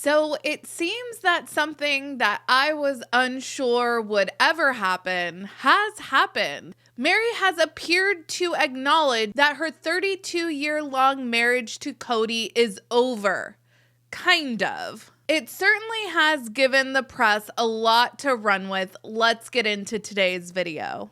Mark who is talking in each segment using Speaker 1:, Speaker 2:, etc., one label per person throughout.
Speaker 1: So it seems that something that I was unsure would ever happen has happened. Meri has appeared to acknowledge that her 32-year-long marriage to Kody is over. Kind of. It certainly has given the press a lot to run with. Let's get into today's video.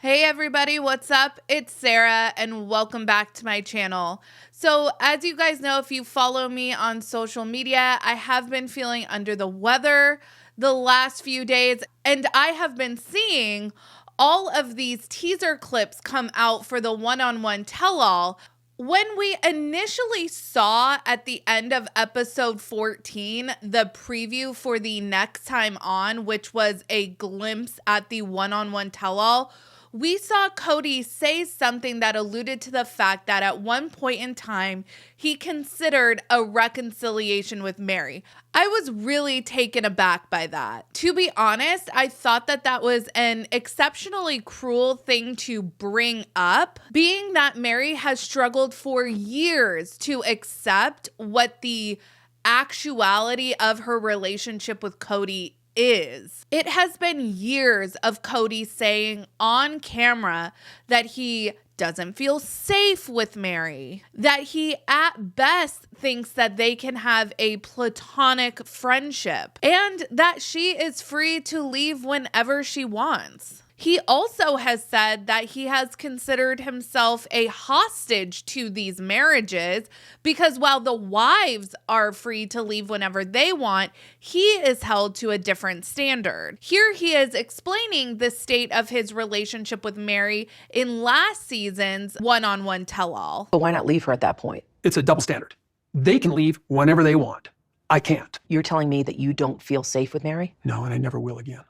Speaker 1: Hey everybody, what's up? It's Sarah and welcome back to my channel. So as you guys know, if you follow me on social media, I have been feeling under the weather the last few days, and I have been seeing all of these teaser clips come out for the one-on-one tell-all. When we initially saw at the end of episode 14, the preview for the next time on, which was a glimpse at the one-on-one tell-all, we saw Kody say something that alluded to the fact that at one point in time, he considered a reconciliation with Meri. I was really taken aback by that. To be honest, I thought that that was an exceptionally cruel thing to bring up, being that Meri has struggled for years to accept what the actuality of her relationship with Kody is. It has been years of Kody saying on camera that he doesn't feel safe with Meri, that he at best thinks that they can have a platonic friendship, and that she is free to leave whenever she wants. He also has said that he has considered himself a hostage to these marriages because while the wives are free to leave whenever they want, he is held to a different standard. Here he is explaining the state of his relationship with Meri in last season's one-on-one tell-all.
Speaker 2: But why not leave her at that point?
Speaker 3: It's a double standard. They can leave whenever they want. I can't.
Speaker 2: You're telling me that you don't feel safe with Meri?
Speaker 3: No, and I never will again.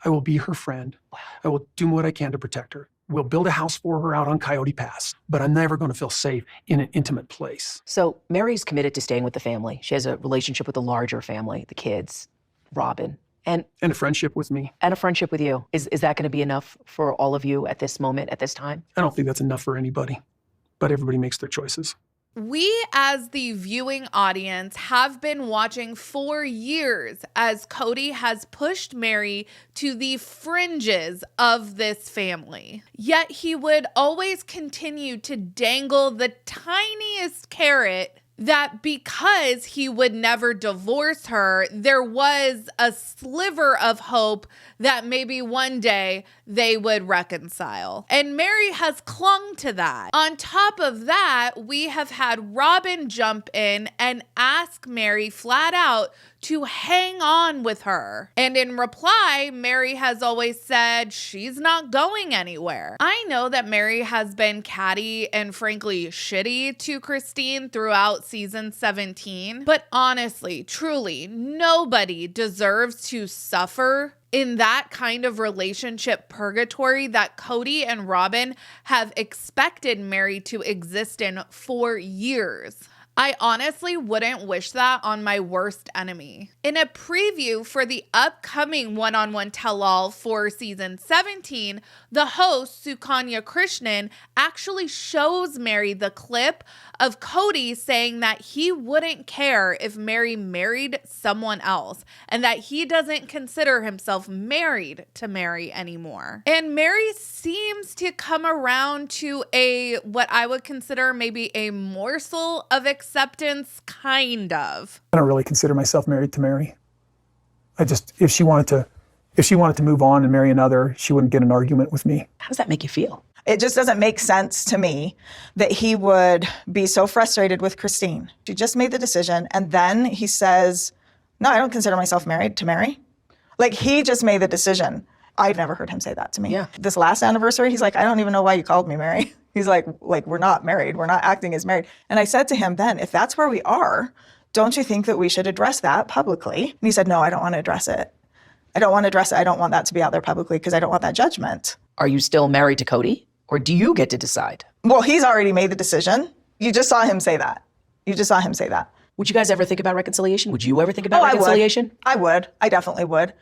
Speaker 3: I will be her friend. I will do what I can to protect her. We'll build a house for her out on Coyote Pass, but I'm never going to feel safe in an intimate place.
Speaker 2: So Meri's committed to staying with the family. She has a relationship with the larger family, the kids, Robin, and
Speaker 3: a friendship with me.
Speaker 2: And a friendship with you. Is that going to be enough for all of you at this moment, at this time?
Speaker 3: I don't think that's enough for anybody, but everybody makes their choices.
Speaker 1: We, as the viewing audience, have been watching for years as Kody has pushed Meri to the fringes of this family. Yet he would always continue to dangle the tiniest carrot that because he would never divorce her, there was a sliver of hope that maybe one day they would reconcile. And Meri has clung to that. On top of that, we have had Robin jump in and ask Meri flat out to hang on with her. And in reply, Meri has always said she's not going anywhere. I know that Meri has been catty and frankly shitty to Christine throughout season 17, but honestly, truly, nobody deserves to suffer in that kind of relationship purgatory that Kody and Robin have expected Meri to exist in for years. I honestly wouldn't wish that on my worst enemy. In a preview for the upcoming one-on-one tell-all for season 17, the host, Sukanya Krishnan, actually shows Meri the clip of Kody saying that he wouldn't care if Meri married someone else and that he doesn't consider himself married to Meri anymore. And Meri seems to come around to what I would consider maybe a morsel of acceptance, kind of.
Speaker 4: I don't really consider myself married to Meri. If she wanted to move on and marry another, she wouldn't get an argument with me.
Speaker 2: How does that make you feel?
Speaker 5: It just doesn't make sense to me that he would be so frustrated with Christine. She just made the decision, and then he says, no, I don't consider myself married to Meri. Like, he just made the decision. I've never heard him say that to me.
Speaker 2: Yeah.
Speaker 5: This last anniversary, he's like, I don't even know why you called me Meri. He's like, we're not married. We're not acting as married. And I said to him then, if that's where we are, don't you think that we should address that publicly? And he said, no, I don't want to address it. I don't want to address it. I don't want that to be out there publicly because I don't want that judgment.
Speaker 2: Are you still married to Kody, or do you get to decide?
Speaker 5: Well, he's already made the decision. You just saw him say that.
Speaker 2: Would you guys ever think about reconciliation? Would you ever think about reconciliation?
Speaker 5: I would. I definitely would.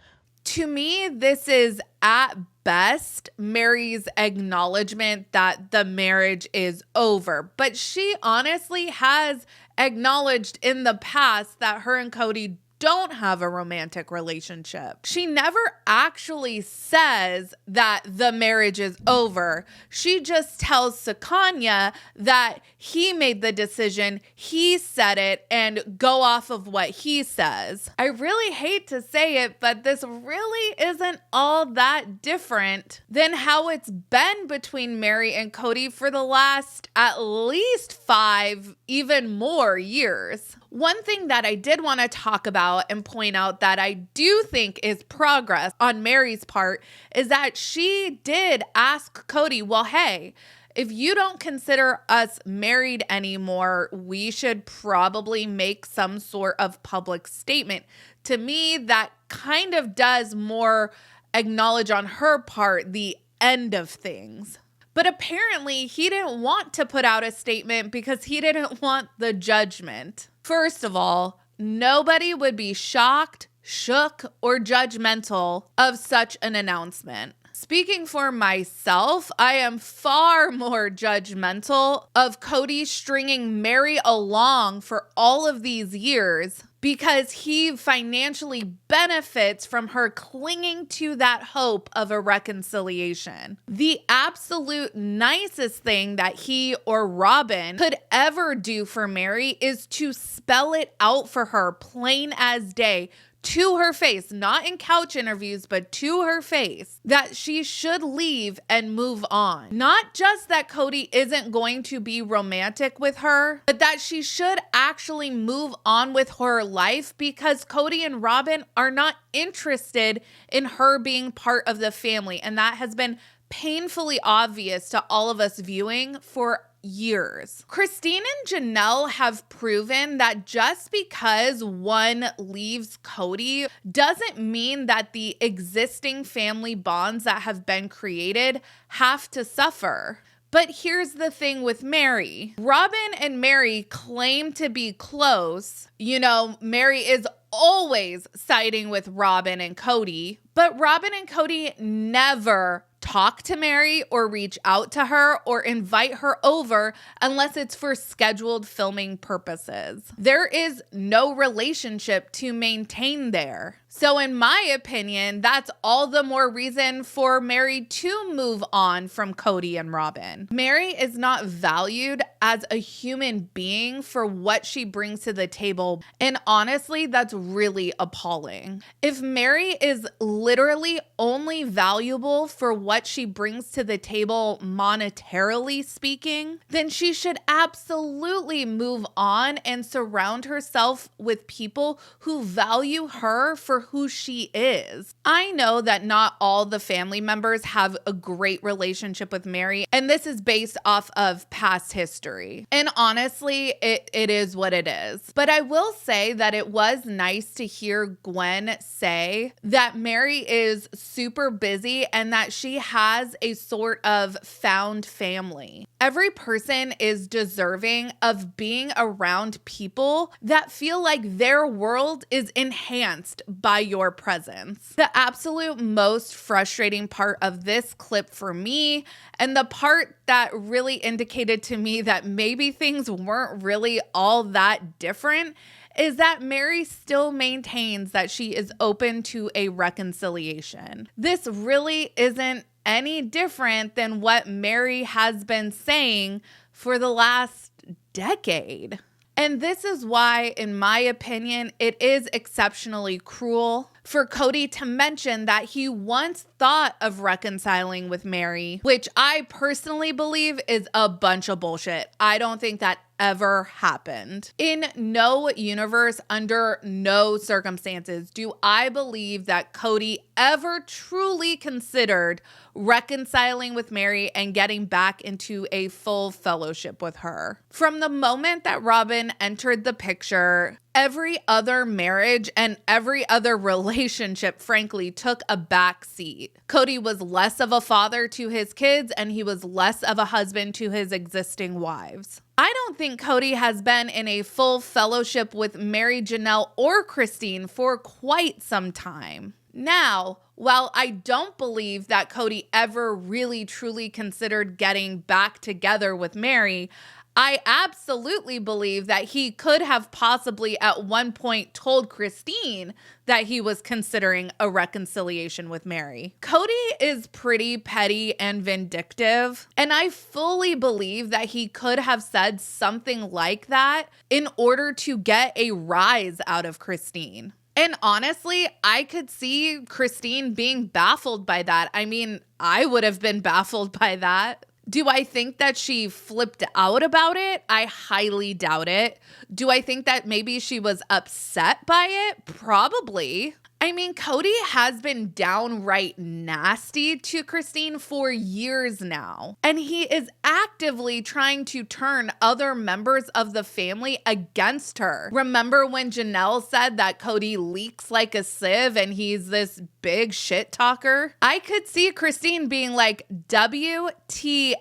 Speaker 1: To me, this is at best Meri's acknowledgement that the marriage is over. But she honestly has acknowledged in the past that her and Kody don't have a romantic relationship. She never actually says that the marriage is over. She just tells Sakanya that he made the decision, he said it, and go off of what he says. I really hate to say it, but this really isn't all that different than how it's been between Meri and Kody for the last at least 5, even more years. One thing that I did want to talk about and point out that I do think is progress on Meri's part is that she did ask Kody, well, hey, if you don't consider us married anymore, we should probably make some sort of public statement. To me, that kind of does more acknowledge on her part the end of things. But apparently he didn't want to put out a statement because he didn't want the judgment. First of all, nobody would be shocked, shook, or judgmental of such an announcement. Speaking for myself, I am far more judgmental of Kody stringing Meri along for all of these years because he financially benefits from her clinging to that hope of a reconciliation. The absolute nicest thing that he or Robin could ever do for Meri is to spell it out for her plain as day, to her face, not in couch interviews, but to her face, that she should leave and move on. Not just that Kody isn't going to be romantic with her, but that she should actually move on with her life because Kody and Robin are not interested in her being part of the family. And that has been painfully obvious to all of us viewing for years. Christine and Janelle have proven that just because one leaves Kody doesn't mean that the existing family bonds that have been created have to suffer. But here's the thing with Meri. Robin and Meri claim to be close. You know, Meri is always siding with Robin and Kody, but Robin and Kody never talk to Meri or reach out to her or invite her over unless it's for scheduled filming purposes. There is no relationship to maintain there. So in my opinion, that's all the more reason for Meri to move on from Kody and Robin. Meri is not valued as a human being for what she brings to the table. And honestly, that's really appalling. If Meri is literally only valuable for what she brings to the table monetarily speaking, then she should absolutely move on and surround herself with people who value her for who she is. I know that not all the family members have a great relationship with Meri, and this is based off of past history. And honestly, it is what it is. But I will say that it was nice to hear Gwen say that Meri is super busy and that she has a sort of found family. Every person is deserving of being around people that feel like their world is enhanced by your presence. The absolute most frustrating part of this clip for me, and the part that really indicated to me that maybe things weren't really all that different, is that Meri still maintains that she is open to a reconciliation. This really isn't any different than what Meri has been saying for the last decade. And this is why, in my opinion, it is exceptionally cruel for Kody to mention that he once thought of reconciling with Meri, which I personally believe is a bunch of bullshit. I don't think that ever happened. In no universe, under no circumstances, do I believe that Kody ever truly considered reconciling with Meri and getting back into a full fellowship with her. From the moment that Robin entered the picture, every other marriage and every other relationship, frankly, took a back seat. Kody was less of a father to his kids, and he was less of a husband to his existing wives. I don't think Kody has been in a full fellowship with Meri, Janelle, or Christine for quite some time. Now, while I don't believe that Kody ever really truly considered getting back together with Meri, I absolutely believe that he could have possibly at one point told Christine that he was considering a reconciliation with Meri. Kody is pretty petty and vindictive, and I fully believe that he could have said something like that in order to get a rise out of Christine. And honestly, I could see Christine being baffled by that. I mean, I would have been baffled by that. Do I think that she flipped out about it? I highly doubt it. Do I think that maybe she was upset by it? Probably. I mean, Kody has been downright nasty to Christine for years now, and he is actively trying to turn other members of the family against her. Remember when Janelle said that Kody leaks like a sieve and he's this big shit talker? I could see Christine being like, WTF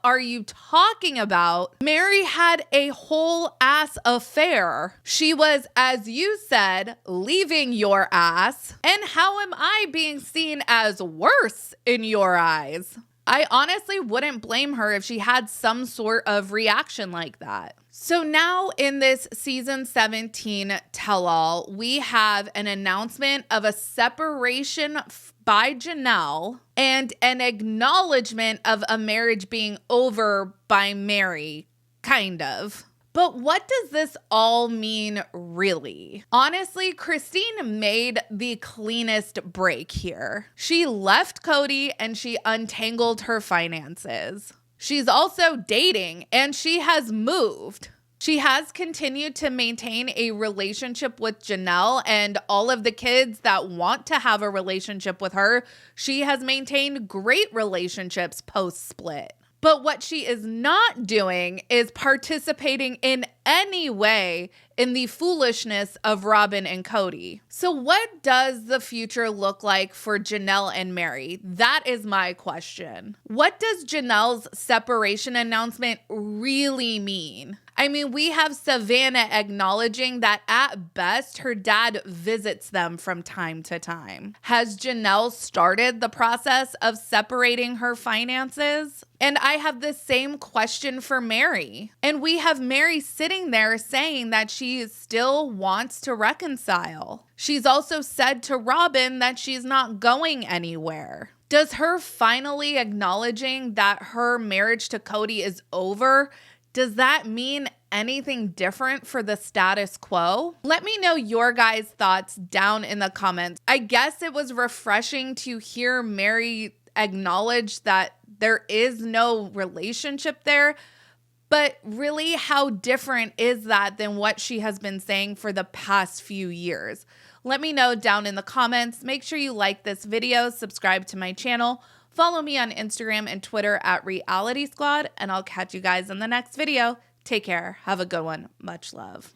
Speaker 1: are you talking about? Meri had a whole ass affair. She was, as you said, leaving your ass. And how am I being seen as worse in your eyes? I honestly wouldn't blame her if she had some sort of reaction like that. So now in this season 17 tell-all, we have an announcement of a separation by Janelle and an acknowledgement of a marriage being over by Meri, kind of. But what does this all mean, really? Honestly, Christine made the cleanest break here. She left Kody and she untangled her finances. She's also dating and she has moved. She has continued to maintain a relationship with Janelle and all of the kids that want to have a relationship with her. She has maintained great relationships post-split. But what she is not doing is participating in any way in the foolishness of Robyn and Kody. So what does the future look like for Janelle and Meri? That is my question. What does Janelle's separation announcement really mean? I mean, we have Savannah acknowledging that at best her dad visits them from time to time. Has Janelle started the process of separating her finances? And I have the same question for Meri. And we have Meri sitting there saying that she still wants to reconcile. She's also said to Robyn that she's not going anywhere. Does her finally acknowledging that her marriage to Kody is over, does that mean anything different for the status quo? Let me know your guys' thoughts down in the comments. I guess it was refreshing to hear Meri acknowledge that there is no relationship there, but really, how different is that than what she has been saying for the past few years? Let me know down in the comments. Make sure you like this video, subscribe to my channel, follow me on Instagram and Twitter at realiteasquad, and I'll catch you guys in the next video. Take care. Have a good one. Much love.